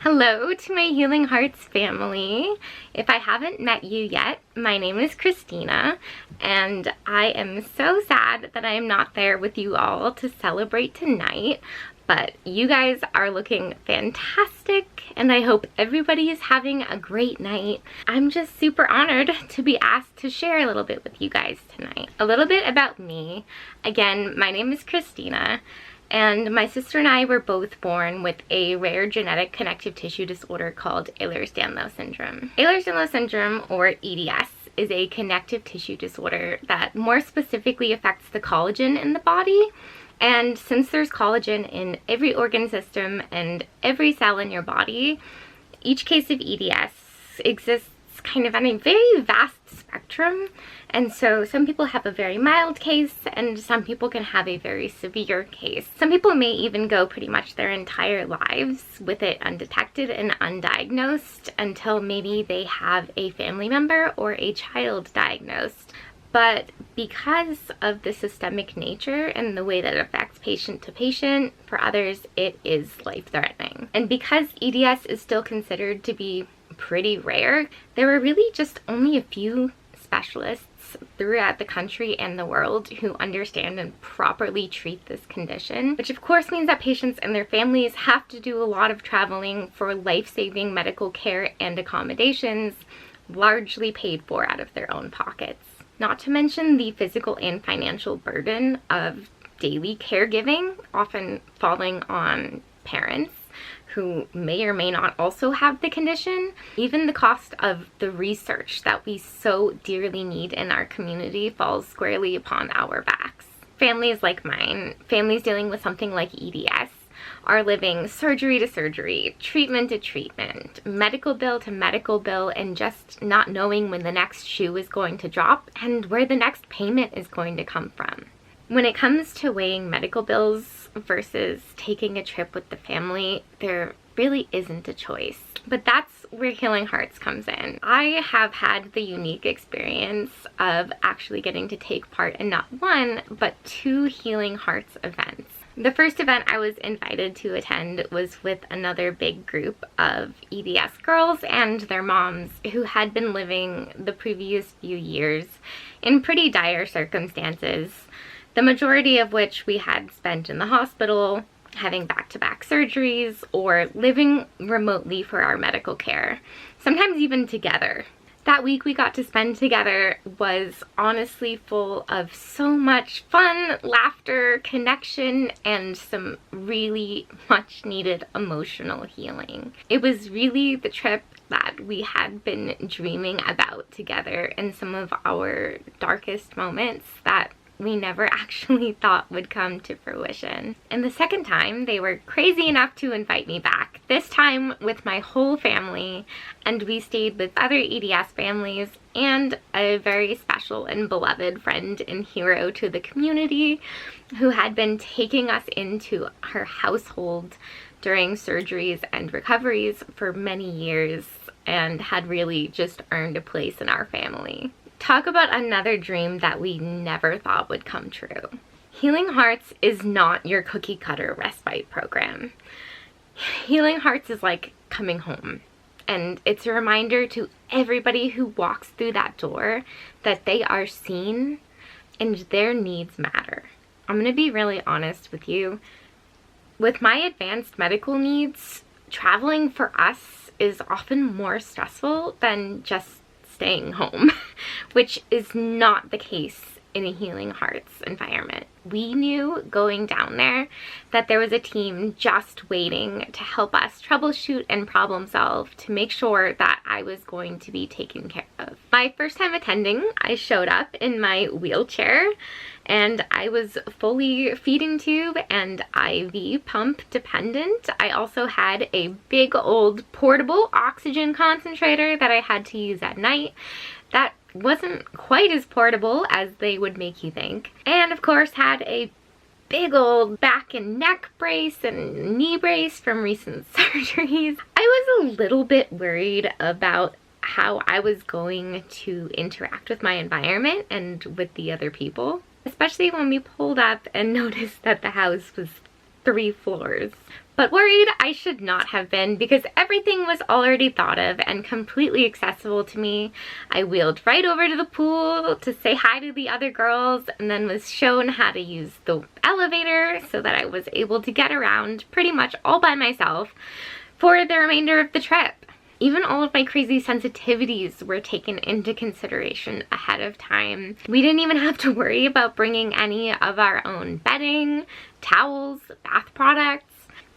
Hello to my Healing Hearts family. If I haven't met you yet, my name is Christina, and I am so sad that I am not there with you all to celebrate tonight, but you guys are looking fantastic, and I hope everybody is having a great night. I'm just super honored to be asked to share a little bit with you guys tonight. A little bit about me. Again, my name is Christina. And my sister and I were both born with a rare genetic connective tissue disorder called Ehlers-Danlos syndrome. Ehlers-Danlos syndrome, or EDS, is a connective tissue disorder that more specifically affects the collagen in the body. And since there's collagen in every organ system and every cell in your body, each case of EDS exists kind of on a very vast spectrum, and so some people have a very mild case and some people can have a very severe case. Some people may even go pretty much their entire lives with it undetected and undiagnosed until maybe they have a family member or a child diagnosed. But because of the systemic nature and the way that it affects patient to patient, for others it is life-threatening. And because EDS is still considered to be pretty rare, there are really just only a few specialists throughout the country and the world who understand and properly treat this condition, which of course means that patients and their families have to do a lot of traveling for life-saving medical care and accommodations, largely paid for out of their own pockets. Not to mention the physical and financial burden of daily caregiving, often falling on parents who may or may not also have the condition. Even the cost of the research that we so dearly need in our community falls squarely upon our backs. Families like mine, families dealing with something like EDS, are living surgery to surgery, treatment to treatment, medical bill to medical bill, and just not knowing when the next shoe is going to drop and where the next payment is going to come from. When it comes to weighing medical bills versus taking a trip with the family, there really isn't a choice. But that's where Healing Hearts comes in. I have had the unique experience of actually getting to take part in not one, but two Healing Hearts events. The first event I was invited to attend was with another big group of EDS girls and their moms who had been living the previous few years in pretty dire circumstances, the majority of which we had spent in the hospital, having back-to-back surgeries, or living remotely for our medical care, sometimes even together. That week we got to spend together was honestly full of so much fun, laughter, connection, and some really much needed emotional healing. It was really the trip that we had been dreaming about together in some of our darkest moments that we never actually thought would come to fruition. And the second time, they were crazy enough to invite me back, this time with my whole family, and we stayed with other EDS families and a very special and beloved friend and hero to the community who had been taking us into her household during surgeries and recoveries for many years and had really just earned a place in our family. Talk about another dream that we never thought would come true. Healing Hearts is not your cookie cutter respite program. Healing Hearts is like coming home, and it's a reminder to everybody who walks through that door that they are seen and their needs matter. I'm gonna be really honest with you. With my advanced medical needs, traveling for us is often more stressful than just staying home, which is not the case in a Healing Hearts environment. We knew going down there that there was a team just waiting to help us troubleshoot and problem solve to make sure that I was going to be taken care of. My first time attending, I showed up in my wheelchair and I was fully feeding tube and IV pump dependent. I also had a big old portable oxygen concentrator that I had to use at night. That wasn't quite as portable as they would make you think. And of course had a big old back and neck brace and knee brace from recent surgeries. I was a little bit worried about how I was going to interact with my environment and with the other people, especially when we pulled up and noticed that the house was 3 floors. But worried I should not have been, because everything was already thought of and completely accessible to me. I wheeled right over to the pool to say hi to the other girls, and then was shown how to use the elevator so that I was able to get around pretty much all by myself for the remainder of the trip. Even all of my crazy sensitivities were taken into consideration ahead of time. We didn't even have to worry about bringing any of our own bedding, towels, bath products.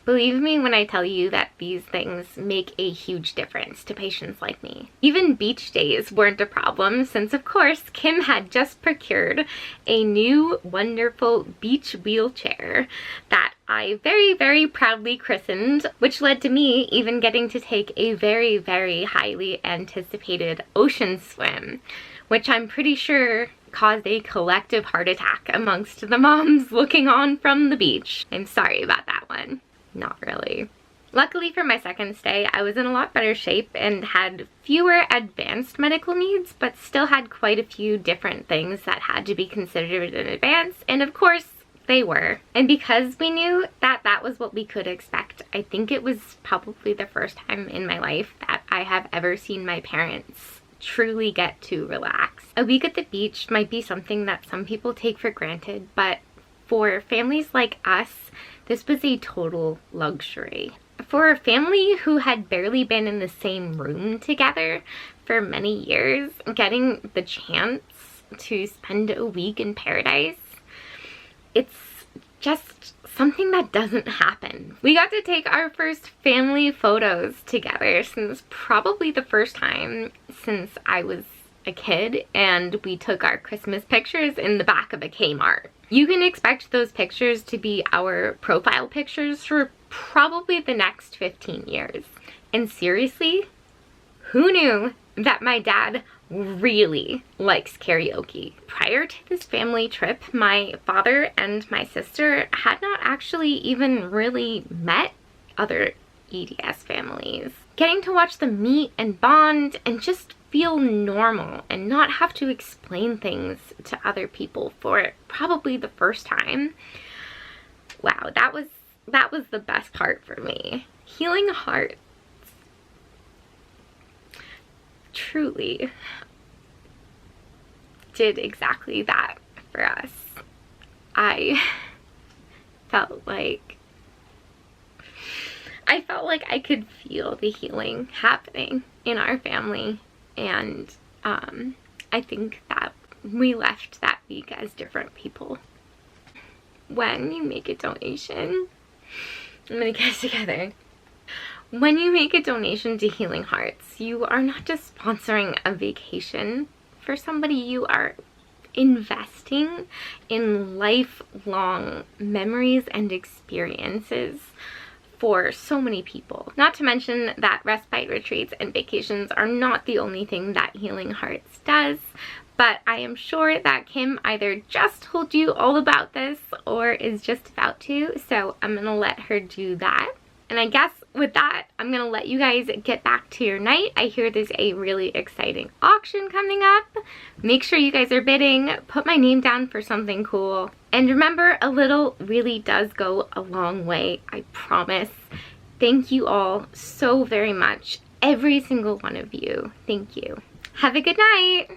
Believe me when I tell you that these things make a huge difference to patients like me. Even beach days weren't a problem, since of course Kim had just procured a new wonderful beach wheelchair that I very, very proudly christened, which led to me even getting to take a very, very highly anticipated ocean swim, which I'm pretty sure caused a collective heart attack amongst the moms looking on from the beach. I'm sorry about that one. Not really. Luckily for my second stay, I was in a lot better shape and had fewer advanced medical needs, but still had quite a few different things that had to be considered in advance, and of course, they were. And because we knew that that was what we could expect, I think it was probably the first time in my life that I have ever seen my parents truly get to relax. A week at the beach might be something that some people take for granted, but for families like us, this was a total luxury. For a family who had barely been in the same room together for many years, getting the chance to spend a week in paradise, it's just something that doesn't happen. We got to take our first family photos together since probably the first time since I was a kid, and we took our Christmas pictures in the back of a Kmart. You can expect those pictures to be our profile pictures for probably the next 15 years. And seriously, who knew that my dad really likes karaoke? Prior to this family trip, my father and my sister had not actually even really met other EDS families. Getting to watch them meet and bond and just feel normal and not have to explain things to other people for probably the first time. Wow, that was the best part for me. Healing Hearts truly did exactly that for us. I felt like I could feel the healing happening in our family, and I think that we left that week as different people. When you make a donation, I'm gonna get us together. When you make a donation to Healing Hearts, you are not just sponsoring a vacation for somebody, you are investing in lifelong memories and experiences for so many people. Not to mention that respite retreats and vacations are not the only thing that Healing Hearts does, but I am sure that Kim either just told you all about this or is just about to, so I'm gonna let her do that. And I guess with that, I'm gonna let you guys get back to your night. I hear there's a really exciting auction coming up. Make sure you guys are bidding. Put my name down for something cool. And remember, a little really does go a long way, I promise. Thank you all so very much. Every single one of you. Thank you. Have a good night.